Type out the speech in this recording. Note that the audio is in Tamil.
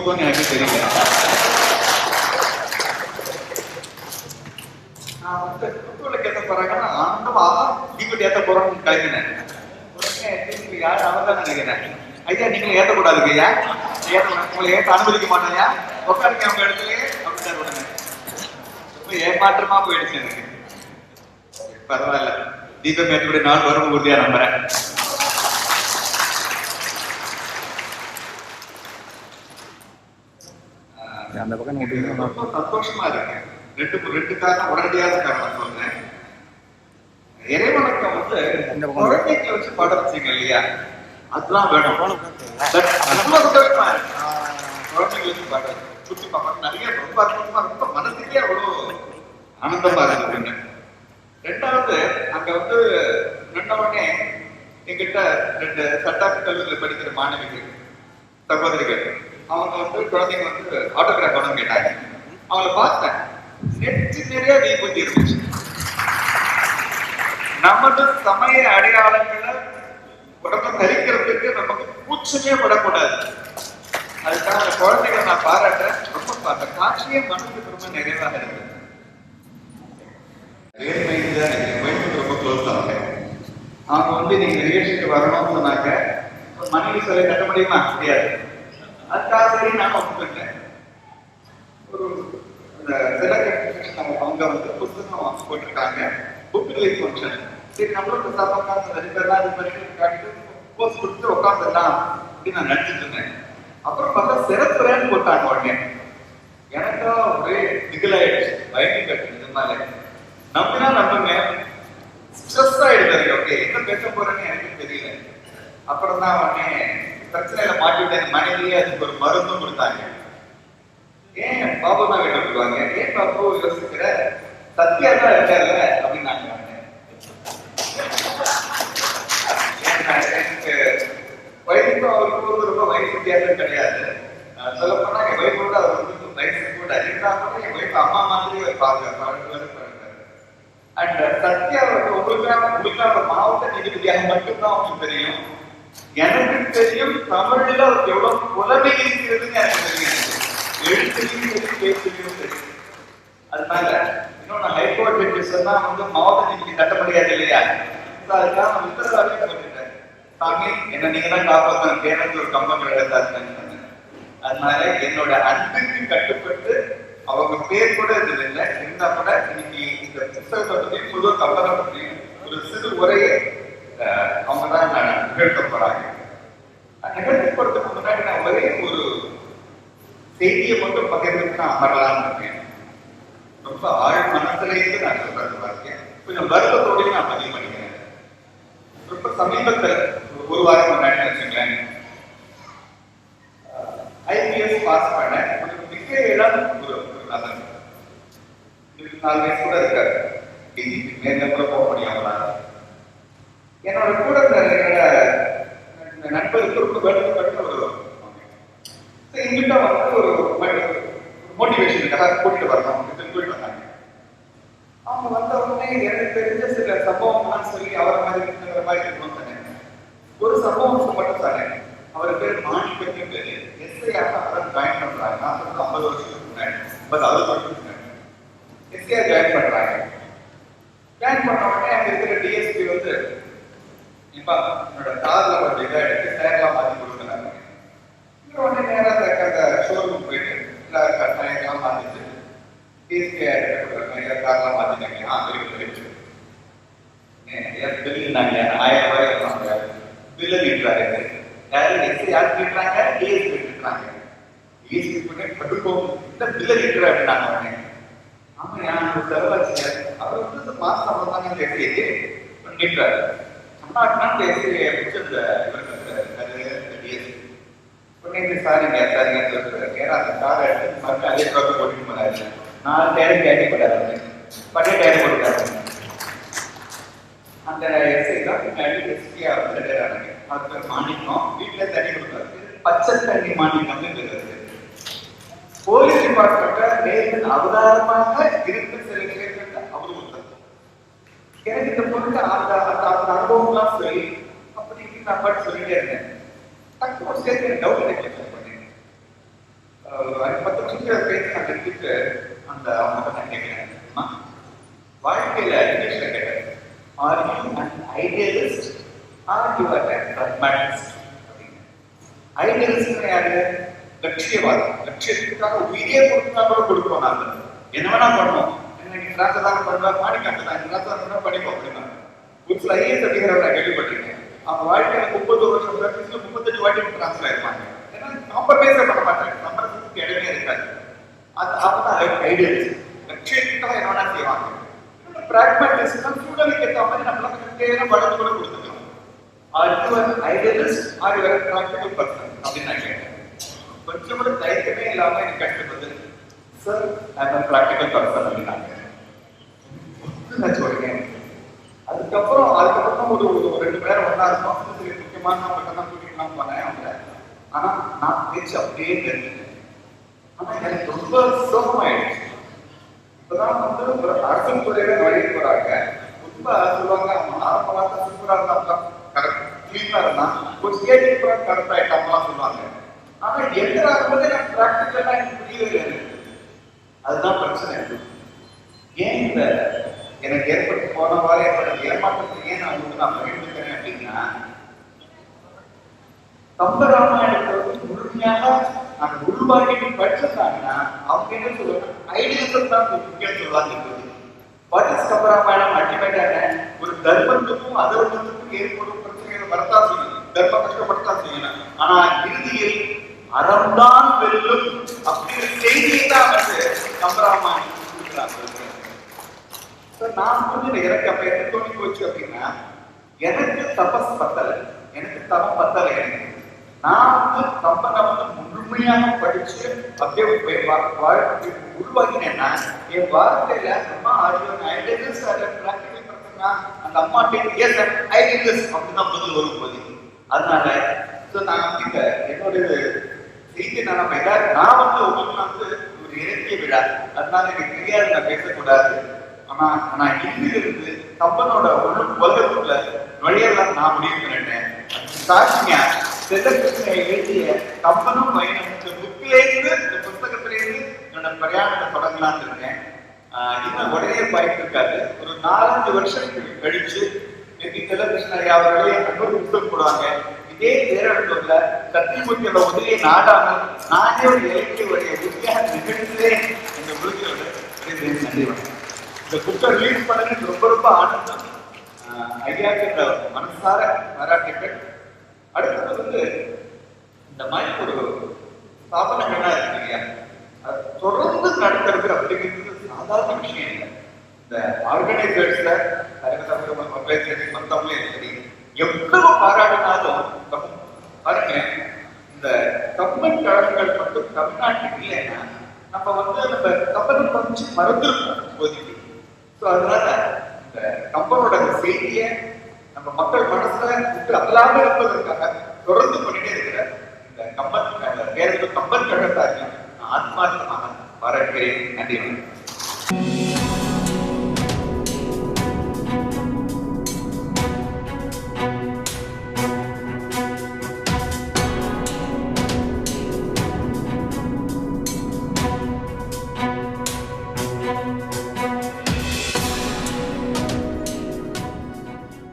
ஊத்துவோன்னு எனக்கு தெரியல. நான் வந்து குத்துவிளக்கு ஏற்ற போறாங்கன்னா ஆனந்தமா தீபத்தி ஏற்ற போறோம்னு கிளம்பினேன். உடனே யாரும் அவன் நினைக்கிறேன், ஐயா நீங்களும் ஏற்றக்கூடாதுங்க ஐயா, உங்களை ஏற்ற அனுமதிக்க மாட்டேயா, உட்காருங்க அவங்க இடத்துலயே அப்படின்ட்டார். உடனே ரொம்ப ஏமாற்றமா போயிடுச்சு எனக்கு. பரவாயில்ல, தீபம் ஏற்றக்கூடிய நாள் வரும் உறுதியா நம்புறேன். அந்த பக்கம் ரொம்ப சந்தோஷமா இருக்கு. ரெண்டு காரணம், உடனடியான காரணம் சொல்றேன். இறைவணக்கம் வந்து குழந்தைகளை வச்சு பாட வச்சீங்க இல்லையா, அதுதான் வேணும். குழந்தைகளை வச்சு பாட சுற்றி பார்க்க நிறைய ரொம்ப அற்புதமா, ரொம்ப மனசுக்கே அவ்வளவு ஆனந்தமா இருக்குங்க. ரெண்டாவது, அங்க வந்து நின்றவுடனே எங்கிட்ட 2 சட்டாக்கு கல்லூரியில் படிக்கிற மாணவிகள் சகோதரிகள், அவங்க வந்து குழந்தைங்க வந்து ஆட்டோகிராஃப் பண்ணணும்னு கேட்டாங்க. அவங்கள பார்த்தேன், நெற்றி நிறைய தீபத்தி இருந்துச்சு. நமது சமய அடையாளங்களை உடம்பு தரிக்கிறதுக்கு நமக்கு கூச்சமே படக்கூடாது. அதுக்காக அந்த குழந்தைகளை நான் பாராட்டேன். ரொம்ப அந்த காட்சியே மனசுக்கு ரொம்ப நிறைவாக இருந்தது. ரொம்ப க்ளோஸ் ஆகுங்க. அவங்க வந்து நீங்க நிகழ்ச்சிக்கு வரணும்னு சொன்னாங்க. மனைவி சொல்ல கட்ட முடியுமா? முடியாது. அதுக்காக சரி நான் ஒப்புக்கிட்டேன். ஒரு சில அவங்க வந்து புத்தகம் போட்டிருக்காங்க, புக் ரிலீஸ் ஃபங்க்ஷன். சரி நம்மளுக்கு சாப்பாடு 2 பேர்லாம் இது பண்ணிட்டு காட்டிட்டு போஸ்ட் கொடுத்து உட்காந்துடலாம் அப்படின்னு நான் நினைச்சிட்டு இருந்தேன். அப்புறம் பார்த்தா சிறப்புறேன்னு போட்டாங்க. உடனே எனக்கா ஒரே திகிலாயிடுச்சு, பயங்கர கட்டு. இது மாதிரி நம்பினா நம்புங்க, ஸ்ட்ரெஸ் ஆயிடுது. ஓகே, என்ன பேச போறேன்னு எனக்கு தெரியல. அப்புறம் தான் உடனே பிரச்சனையில மாட்டிவிட்டேன். மனைவியே அதுக்கு ஒரு மருந்தும் கொடுத்தாங்க. ஏன் பாபு தான் கிட்ட விடுவாங்க, ஏன் பாபு யோசிக்கிற, சத்தியா தான் இருக்காருல்ல அப்படின்னு நான் சொன்னேன். எனக்கு வயசுக்கும் அவருக்கு ரொம்ப வயசு வித்தியாசம் கிடையாது. சொல்ல போனா என் வயசோட அவர் வந்து வயசு கூட இருந்தாலும் என் வயசு அம்மா மாதிரி ஒரு பாதுகாப்பு. அண்ட் சத்யா உங்களுக்கான மாவட்ட நீதிபதியாக மட்டும்தான் அவங்களுக்கு தெரியும். எனக்கு தெரியும் தமிழ்ல அவருக்கு எவ்வளவு புலமை இருக்கிறதுன்னு எனக்கு தெரியும். எழுத்துலையும் சரி, பேச்சுலையும் சரி. அதனால இன்னொன்னு ஹைகோர்ட் ஜட்ஜஸ் தான் வந்து மாவட்ட நீதிபதி கட்ட முடியாது இல்லையா, அதுக்காக நான் உத்தரவாதம் பண்ணிட்டேன். சாமி என்ன நீங்க தான் காப்பாற்றணும், பேரத்தில் ஒரு கம்பம் எடுத்தாருன்னு. அதனால என்னோட அன்புக்கு கட்டுப்பட்டு அவங்க பேர் கூட இது இல்லை இருந்தா கூட இன்னைக்கு இந்த புத்தகத்தை பற்றி பொது கம்பரை பற்றி ஒரு சிறு உரையை அவங்க தான் நிகழ்த்த போறாங்க. நிகழ்ச்சி போறதுக்கு முன்னாடி நான் ஒரே ஒரு செய்தியை மட்டும் பகிர்ந்துட்டு நான் அமரலாம்னு இருக்கேன். ரொம்ப ஆழ் மனத்திலேயே நான் சொல்றது பார்த்தேன். கொஞ்சம் வருத்தத்தோடய நான் பதிவு பண்ணிக்கிறேன். ரொம்ப சமீபத்தில் ஒரு வாரம் முன்னாடி வச்சுங்களேன், ஐபிஎஸ் பாஸ் பண்ண ஒரு மிக இடம் ஒரு நபர் 24 வயசு கூட இருக்காரு. நேர்ல கூட போக முடியாமலா. என்னோட கூட இந்த நண்பருக்கு ரொம்ப வேண்டப்பட்ட ஒரு இங்கிட்ட வந்து ஒரு மோட்டிவேஷனுக்காக கூட்டிட்டு வரணும் கூட்டிட்டு வந்தாங்க. அவங்க வந்த உடனே எனக்கு தெரிஞ்ச சில சம்பவம்லாம் சொல்லி அவரை மாதிரி இருக்கிற மாதிரி இருக்கணும்னு சொன்னேன். ஒரு சம்பவம் மட்டும் சொன்னேன். அவர் பேர் மாணிக்கத்தின் பேரு. எஸ்ஐயாக அவரை ஜாயின் பண்றாங்க. நான் சொல்றது 50 வருஷத்துக்கு முன்னாடி, 50-60 வருஷத்துக்கு முன்னாடி எஸ்ஐயா ஜாயின் பண்றாங்க. ஜாயின் பண்ண உடனே அங்க இருக்கிற டிஎஸ்பி வந்து இப்ப என்னோட கார்ல ஒரு இதை எடுத்து டயர்லாம் மாத்தி கொடுக்குறாங்க. உடனே நேரம் அந்த ஷோரூம் போயிட்டு எல்லாரும் டயர்லாம் மாத்திட்டு டிஎஸ்பி கார்லாம் மாத்திட்டாங்க. பில்லுனாங்க 1000 ரூபாய் பில்லு நீட்டுறாரு. யாரும் எஸ்ஐ யார் நீட்டுறாங்க, டிஎஸ்பி நீட்டுறாங்க. டிஎஸ்பி பண்ணி கட்டுப்போம் இந்த பில்லை நீட்டுற அப்படின்னாங்க. உடனே ஆமா நான் செலவாச்சு. அவர் வந்து இந்த மாசம் அவ்வளோதாங்க எஸ்ஐக்கு நீட்டுறாரு. அம்மாட்டினா எஸ்ஐ பிடிச்சது இவருக்கு டிஎஸ்பி. உடனே சாரிங்க சாரிங்க சொல்றாரு. ஏன்னா அந்த காரை எடுத்து மறுபடியும் அதே ட்ராக்கு போட்டுட்டு போனாரு. 4 டயர் கேட்டி போட்டாரு. பழைய டயர் போட்டுட்டாரு. அந்த எஸ்ஐ தான் பின்னாடி எஸ்பியா வந்து ரிட்டையர் ஆனாங்க. அவர் மாணிக்கம் வீட்டுல தண்ணி கொடுத்தாரு. பச்சை தண்ணி மாணிக்கம்னு இருக்கிறது. போலீஸ் டிபார்ட்மெண்ட் அவதாரமாக இருந்து சில நிலைகள் அவரு கொடுத்தாரு. எனக்கு இந்த பொண்ணு அந்த அனுபவம்லாம் சொல்லி அப்படி நான் பாட்டு சொல்லிட்டே இருந்தேன். டக்கு ஒரு சேர்த்து டவுட் பண்ணேன். 10 நிமிஷத்துக்கு பேசி நான் எடுத்துட்டு அந்த அவங்க நான் கேட்கிறேன், வாழ்க்கையில இங்கிலீஷ்ல கேட்டேன், are you an idealist are you are pragmatist அப்படின்னு. ஐடியலிஸ்ட் யாரு? லட்சியவாதம். லட்சியத்துக்காக உயிரே கொடுத்தா கூட கொடுப்போம். நாங்க என்ன வேணா பண்ணுவோம். இன்னைக்கு தான் பண்ணுவேன், பாடி காட்டுதான் படிப்போம் அப்படின்னா. ஒரு சில ஐஏஎஸ் அதிகாரிகள் நான் கேள்விப்பட்டிருக்கேன், அவங்க வாழ்க்கையில 30 வருஷம் சர்வீஸ்ல 35 வாட்டி டிரான்ஸ்ஃபர் ஆயிருப்பாங்க. ஏன்னா காம்ப்ரமைஸே பண்ண மாட்டாங்க, சம்பளத்துக்கு இடமே இருக்காது. அது அப்பதான் ஐடியலிஸ்ட். லட்சியத்துக்காக என்ன வேணா செய்வாங்க. பிராக்மேட்டிஸ்ட்னா சூழலுக்கு ஏற்ற மாதிரி நம்மளால தேவையான பலன் கூட கொடுத்துக்கலாம். Are you are idealist are you are practical person அப்படின்னு நான் கேட்டேன். கொஞ்சம் கூட தயக்கமே இல்லாம எனக்கு கட்டுறது, sir I am practical person அப்படின்னாங்க. நான் சொல்றேன். அதுக்கப்புறம் ஒரு 2 பேரும் ஒன்னா இருக்கும். முக்கியமான மட்டும் தான் கூட்டிக்கலாம் போனேன் அவங்க. ஆனா நான் பேச்சு அப்படியே தெரிஞ்சுட்டேன். ஆனா எனக்கு ரொம்ப சோகமாயிடுச்சு. இப்பதான் ஒரு அரசு துறையில நுழைய போறாங்க. ரொம்ப சொல்லுவாங்க, அவங்க ஆரம்பமா தான் சூப்பரா இருந்தா கரெக்ட், கிளீனா இருந்தா ஒரு ஸ்டேஜ் கூட கரெக்ட் ஆயிட்டாங்கலாம் சொல்லுவாங்க. ஆனா எந்த ஆகும்போது எனக்கு பிராக்டிகலா எனக்கு புரியவே இல்லை. அதுதான் பிரச்சனை. ஏன் இந்த எனக்கு ஏற்பட்டு போன வாரம் ஏற்பட்ட ஏமாற்றத்தை ஏன் நான் பகிர்ந்துக்கிறேன் அப்படின்னா, கம்பராமாயணத்தை முழுமையாக அந்த உருவாக்கி படிச்சிருந்தாங்கன்னா அவங்க என்ன சொல்லுவாங்க, ஐடியலிசம் தான் முக்கியம் சொல்லுவாங்க. What is Kambaramayanam? அல்டிமேட்டாக ஒரு தர்மத்துக்கும் அதர்மத்துக்கும் ஏற்படும் பிரச்சனைகளை வரத்தான் செய்யும், தர்மம் கஷ்டப்படத்தான் செய்யணும். ஆனா இறுதியில் அறம்தான் வெல்லும் அப்படிங்கிற செய்தியை தான் வந்து கம்பராமாயணம் கொடுக்குறாங்க. நான் வந்து எனக்கு அப்ப என்ன தோணி போச்சு அப்படின்னா, எனக்கு தபஸ் பத்தலை, எனக்கு தவம் பத்தலை. எனக்கு நான் வந்து கம்பனை வந்து முழுமையாக படிச்சு அப்படியே உருவாக்கினேன்னா என் வாழ்க்கையில அம்மா ஐடியலிஸ்ட் பிராக்டிகல் பர்சனா அந்த அம்மா எஸ் ஐடியலிஸ்ட் அப்படிதான் பதில் வரும் போது. அதனால நான் இந்த என்னுடைய செய்தி நான் வந்து உங்களுக்கு ஒரு இலக்கிய விழா, அதனால எனக்கு தெரியாது, நான் பேசக்கூடாது. ஆனா இங்கிருந்து கம்பனோட உலகத்துக்குள்ள நுழையெல்லாம் நான் முடிவு பண்ணிட்டேன். சாட்சியா செல்லகிருஷ்ணனை எழுதிய கம்பனும் பயணம் இந்த புக்கிலேருந்து, இந்த புத்தகத்திலேருந்து என்னோட பிரயாணத்தை தொடங்கலான்னு இருக்கேன். இன்னும் உடனே வாய்ப்பு இருக்காது. ஒரு 4-5 வருஷம் கழிச்சு செல்லகிருஷ்ணன் அவர்களே இன்னொரு புத்தகம் போடுவாங்க. இதே பேரத்துல சத்தியமூர்த்தியோட உதவியை நாடாமல் நானே ஒரு இலக்கிய உடைய உத்தியாக நிகழ்ச்சியிலே இந்த முழுக்க நன்றி வணக்கம். இந்த புத்தகம் ரிலீஸ் பண்ணது ரொம்ப ஆனந்தம். ஐயாவுக்கு இந்த மனசார பாராட்டுகள். அடுத்தது வந்து இந்த மாதிரி ஒரு ஸ்தாபனங்கள்லாம் இருக்கு இல்லையா, அது தொடர்ந்து நடத்துறது அப்படிங்கிறது சாதாரண விஷயம் இல்லை. இந்த ஆர்கனைசர்ஸ்ல மொத்தமே சரி, எவ்வளவு பாராட்டினாலும் பாருங்க, இந்த கம்பன் கழகங்கள் மட்டும் தமிழ்நாட்டுக்கு இல்லைன்னா நம்ம வந்து நம்ம கம்பனை கொஞ்சம் மறந்துருக்கோம் இப்போதைக்கு. ஸோ அதனால இந்த கம்பனோட செய்தியை நம்ம மக்கள் மனசுல விட்டு அல்லாம இருப்பதற்காக தொடர்ந்து பண்ணிட்டே இருக்கிற இந்த கம்பன் கழகத்தார்கள் நான் ஆத்மார்த்தமாக பாராட்டுகிறேன். நன்றி.